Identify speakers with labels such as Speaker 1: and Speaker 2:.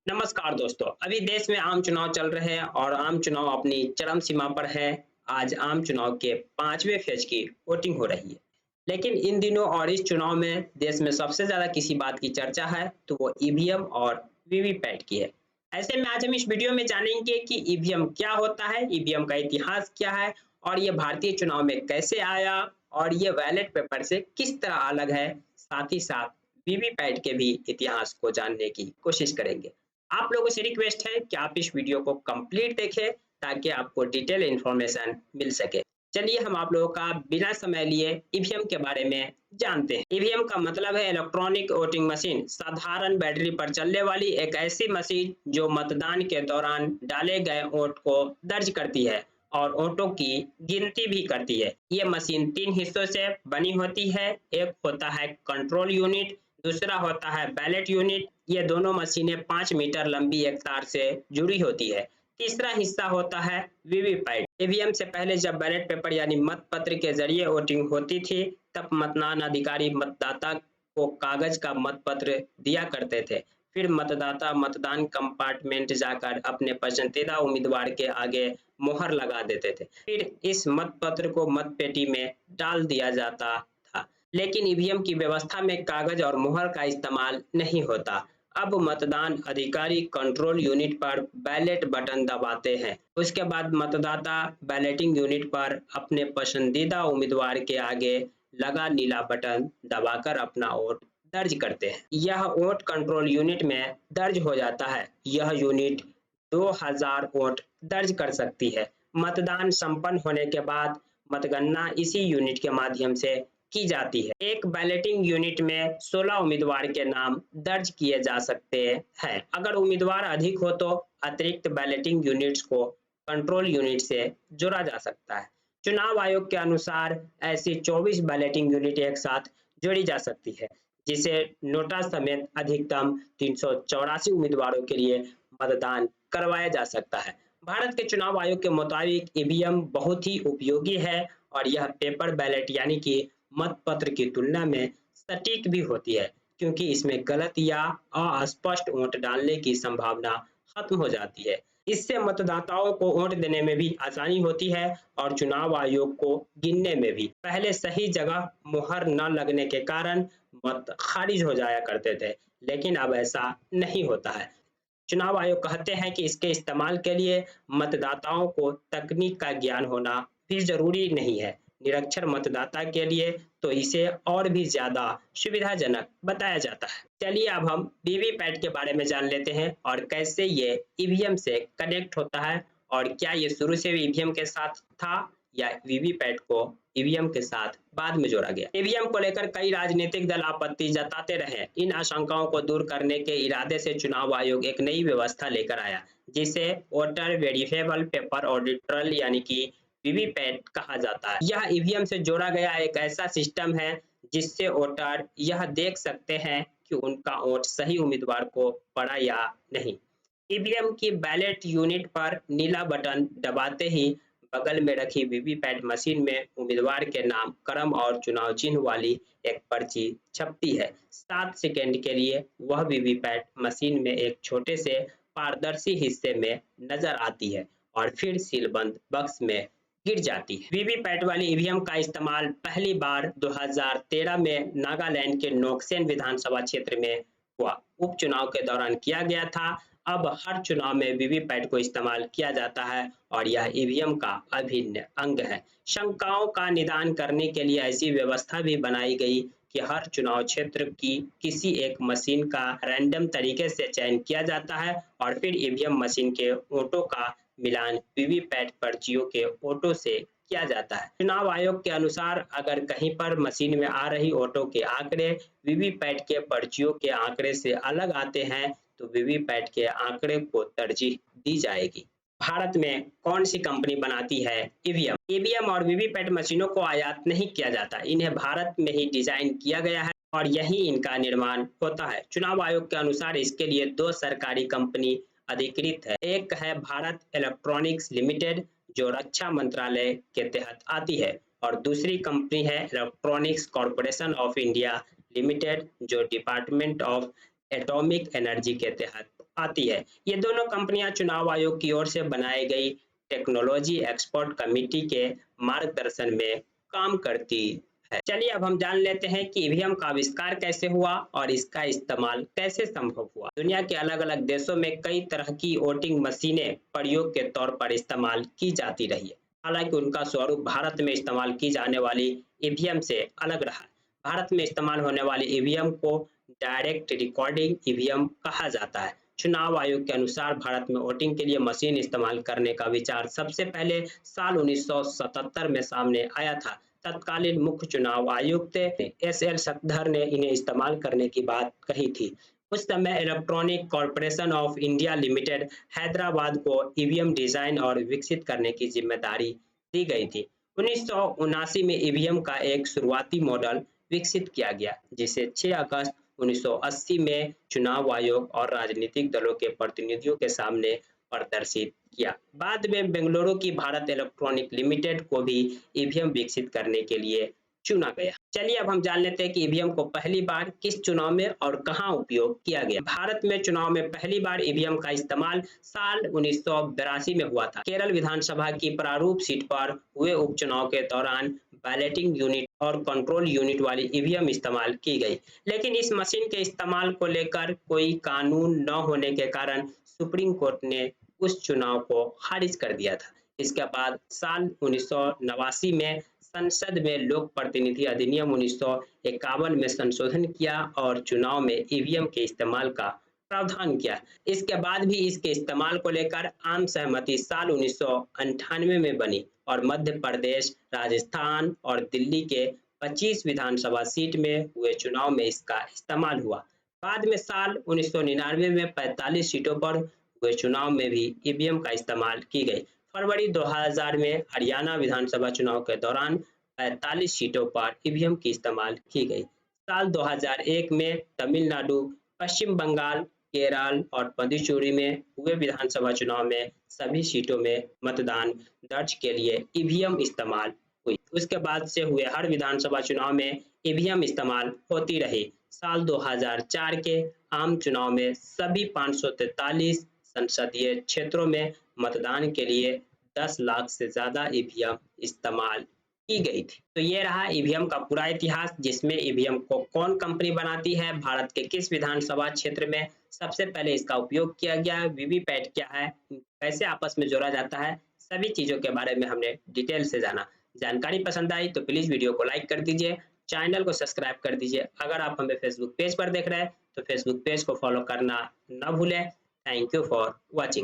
Speaker 1: नमस्कार दोस्तों, अभी देश में आम चुनाव चल रहे हैं और आम चुनाव अपनी चरम सीमा पर है। आज आम चुनाव के 5वें फेज की वोटिंग हो रही है। लेकिन इन दिनों और इस चुनाव में देश में सबसे ज्यादा किसी बात की चर्चा है तो वो ईवीएम और वीवीपैट की है। ऐसे में आज हम इस वीडियो में जानेंगे कि ईवीएम क्या होता है, ईवीएम का इतिहास क्या है और ये भारतीय चुनाव में कैसे आया और ये बैलेट पेपर से किस तरह अलग है। साथ ही साथ वीवीपैट के भी इतिहास को जानने की कोशिश करेंगे। आप लोगों से रिक्वेस्ट है कि आप इस वीडियो को कंप्लीट देखें ताकि आपको डिटेल इन्फॉर्मेशन मिल सके। चलिए हम आप लोगों का बिना समय लिए ईवीएम के बारे में जानते हैं। ईवीएम का मतलब है इलेक्ट्रॉनिक वोटिंग मशीन, साधारण बैटरी पर चलने वाली एक ऐसी मशीन जो मतदान के दौरान डाले गए वोट को दर्ज करती है और वोटों की गिनती भी करती है। ये मशीन 3 हिस्सों से बनी होती है। एक होता है कंट्रोल यूनिट, दूसरा होता है बैलेट यूनिट। ये दोनों मशीनें 5 मीटर लंबी एक तार से जुड़ी होती है। तीसरा हिस्सा होता है वीवीपैट। ईवीएम से पहले जब बैलेट पेपर यानी मत पत्र के जरिए वोटिंग होती थी, तब मतदान अधिकारी मतदाता को कागज का मत पत्र दिया करते थे। फिर मतदाता मतदान कंपार्टमेंट जाकर अपने पसंदीदा उम्मीदवार के आगे मोहर लगा देते थे। फिर इस मत पत्र को मत पेटी में डाल दिया जाता था। लेकिन ईवीएम की व्यवस्था में कागज और मुहर का इस्तेमाल नहीं होता। अब मतदान अधिकारी कंट्रोल यूनिट पर बैलेट बटन दबाते हैं। उसके बाद मतदाता बैलेटिंग यूनिट पर अपने पसंदीदा उम्मीदवार के आगे लगा नीला बटन दबाकर अपना वोट दर्ज करते हैं। यह वोट कंट्रोल यूनिट में दर्ज हो जाता है। यह यूनिट 2000 वोट दर्ज कर सकती है। मतदान संपन्न होने के बाद मतगणना इसी यूनिट के माध्यम से की जाती है। एक बैलेटिंग यूनिट में 16 उम्मीदवार के नाम दर्ज किए जा सकते हैं। अगर उम्मीदवार अधिक हो तो अतिरिक्त बैलेटिंग यूनिट्स को कंट्रोल यूनिट से जोड़ा जा सकता है। चुनाव आयोग के अनुसार ऐसी 24 बैलेटिंग यूनिट एक साथ जोड़ी जा सकती है, जिसे नोटा समेत अधिकतम 384 उम्मीदवारों के लिए मतदान करवाया जा सकता है। भारत के चुनाव आयोग के मुताबिक ईवीएम बहुत ही उपयोगी है और यह पेपर बैलेट यानी कि मत पत्र की तुलना में सटीक भी होती है, क्योंकि इसमें गलत या अस्पष्ट वोट डालने की संभावना खत्म हो जाती है। इससे मतदाताओं को वोट देने में भी आसानी होती है और चुनाव आयोग को गिनने में भी। पहले सही जगह मुहर न लगने के कारण मत खारिज हो जाया करते थे, लेकिन अब ऐसा नहीं होता है। चुनाव आयोग कहते हैं कि इसके इस्तेमाल के लिए मतदाताओं को तकनीक का ज्ञान होना भी जरूरी नहीं है। निरक्षर मतदाता के लिए तो इसे और भी ज्यादा सुविधाजनक बताया जाता है। चलिए अब हम वीवीपैट के बारे में जान लेते हैं और कैसे ये ईवीएम से कनेक्ट होता है और क्या ये शुरू से ईवीएम के साथ था या वीवीपैट को ईवीएम के साथ बाद में जोड़ा गया। ईवीएम को लेकर कई राजनीतिक दल आपत्ति जताते रहे। इन आशंकाओं को दूर करने के इरादे से चुनाव आयोग एक नई व्यवस्था लेकर आया, जिसे वोटर वेरिफिएबल पेपर ऑडिटरल यानी कि वीवीपैट कहा जाता है। यह ईवीएम से जोड़ा गया एक ऐसा सिस्टम है जिससे वोटर यह देख सकते हैं कि उनका वोट सही उम्मीदवार को पड़ा या नहीं। ईवीएम की बैलेट यूनिट पर नीला बटन दबाते ही बगल में रखी वीवीपैट मशीन में उम्मीदवार के नाम, क्रम और चुनाव चिन्ह वाली एक पर्ची छपती है। 7 सेकंड के लिए वह वीवीपैट मशीन में एक छोटे से पारदर्शी हिस्से में नजर आती है और फिर सीलबंद बक्स में गिर जाती है। वीवीपैट वाली ईवीएम का इस्तेमाल पहली बार 2013 में नागालैंड के नोक्सेन विधानसभा क्षेत्र में हुआ उपचुनाव के दौरान किया गया था। अब हर चुनाव में वीवीपैट को इस्तेमाल किया जाता है और यह ईवीएम का अभिन्न अंग है। शंकाओं का निदान करने के लिए ऐसी व्यवस्था भी बनाई गई कि हर चुनाव क्षेत्र की किसी एक मशीन का रैंडम तरीके से चयन किया जाता है और फिर ईवीएम मशीन के वोटों का मिलान वीवीपैट पर्चियों के वोटों से किया जाता है। चुनाव आयोग के अनुसार अगर कहीं पर मशीन में आ रही वोटों के आंकड़े वीवीपैट के पर्चियों के आंकड़े से अलग आते हैं तो वीवीपैट के आंकड़े को तरजीह दी जाएगी। भारत में कौन सी कंपनी बनाती है ईवीएम? ईवीएम और वीवीपैट मशीनों को आयात नहीं किया जाता, इन्हें भारत में ही डिजाइन किया गया है और यही इनका निर्माण होता है। चुनाव आयोग के अनुसार इसके लिए 2 सरकारी कंपनी अधिकृत है। एक है भारत इलेक्ट्रॉनिक्स लिमिटेड, जो रक्षा मंत्रालय के तहत आती है, और दूसरी कंपनी है electronics corporation of India limited, जो डिपार्टमेंट ऑफ एटॉमिक एनर्जी के तहत आती है। ये दोनों कंपनियां चुनाव आयोग की ओर से बनाई गई टेक्नोलॉजी एक्सपर्ट कमेटी के मार्गदर्शन में काम करती है। चलिए अब हम जान लेते हैं कि ईवीएम का आविष्कार कैसे हुआ और इसका इस्तेमाल कैसे संभव हुआ। दुनिया के अलग-अलग देशों में कई तरह की वोटिंग मशीनें प्रयोग के तौर पर इस्तेमाल की जाती रही है। हालांकि उनका स्वरूप भारत में इस्तेमाल की जाने वाली ईवीएम से अलग रहा। भारत में इस्तेमाल होने वाली ईवीएम को डायरेक्ट रिकॉर्डिंग ईवीएम कहा जाता है। चुनाव आयोग के अनुसार भारत में वोटिंग के लिए मशीन इस्तेमाल करने का विचार सबसे पहले साल 1977 में सामने आया था। तत्कालीन मुख्य चुनाव आयुक्त एस.एल. शक्धर ने इन्हें इस्तेमाल करने की बात कही थी। उस समय electronic corporation of India limited Hyderabad को ईवीएम डिजाइन और विकसित करने की जिम्मेदारी दी गई थी। 1979 में ईवीएम का एक शुरुआती मॉडल विकसित किया गया, जिसे 6 अगस्त 1980 में चुनाव आयोग और राजनीतिक दलों के प्रतिनिधियों के सामने प्रदर्शित किया। बाद में बेंगलुरु की भारत इलेक्ट्रॉनिक लिमिटेड को भी ईवीएम विकसित करने के लिए चुना गया। चलिए अब हम जान लेते हैं कि ईवीएम को पहली बार किस चुनाव में और कहां उपयोग किया गया। भारत में चुनाव में पहली बार ईवीएम का इस्तेमाल साल 1982 में हुआ था। केरल विधानसभा की प्रारूप सीट पर हुए उपचुनाव के दौरान बैलेटिंग यूनिट और कंट्रोल यूनिट वाली ईवीएम इस्तेमाल की गई, लेकिन इस मशीन के इस्तेमाल को लेकर कोई कानून न होने के कारण सुप्रीम कोर्ट ने उस चुनाव को खारिज कर दिया था। इसके बाद साल 1989 में संसद में लोक प्रतिनिधि अधिनियम 1951 में संशोधन किया और चुनाव में ईवीएम के इस्तेमाल का प्रावधान किया। इसके बाद भी इसके इस्तेमाल को लेकर आम सहमति साल 1998 में बनी और मध्य प्रदेश, राजस्थान और दिल्ली के 25 विधानसभा सीट में हुए चुनाव में इसका इस्तेमाल हुआ। बाद में साल 1999 में 45 सीटों पर हुए चुनाव में भी ईवीएम का इस्तेमाल की गई। फरवरी 2000 में हरियाणा विधानसभा चुनाव के दौरान 45 सीटों पर ईवीएम की इस्तेमाल की गई। साल 2001 में तमिलनाडु, पश्चिम बंगाल, केरल और पुडुचेरी में हुए विधानसभा चुनाव में सभी सीटों में मतदान दर्ज के लिए ईवीएम इस्तेमाल हुई। उसके बाद से हुए हर विधानसभा चुनाव में ईवीएम इस्तेमाल होती रही। साल 2004 के आम चुनाव में सभी 543 संसदीय क्षेत्रों में मतदान के लिए 10 लाख से ज्यादा ईवीएम इस्तेमाल की गई थी। तो ये रहा ईवीएम का पूरा इतिहास, जिसमें ईवीएम को कौन कंपनी बनाती है, भारत के किस विधानसभा क्षेत्र में सबसे पहले इसका उपयोग किया गया, वीवीपैट क्या है, कैसे आपस में जोड़ा जाता है, सभी चीजों के बारे में हमने डिटेल से जाना। जानकारी पसंद आई तो प्लीज वीडियो को लाइक कर दीजिए, चैनल को सब्सक्राइब कर दीजिए। अगर आप हमें फेसबुक पेज पर देख रहे हैं तो फेसबुक पेज को फॉलो करना न भूलें। Thank you for watching.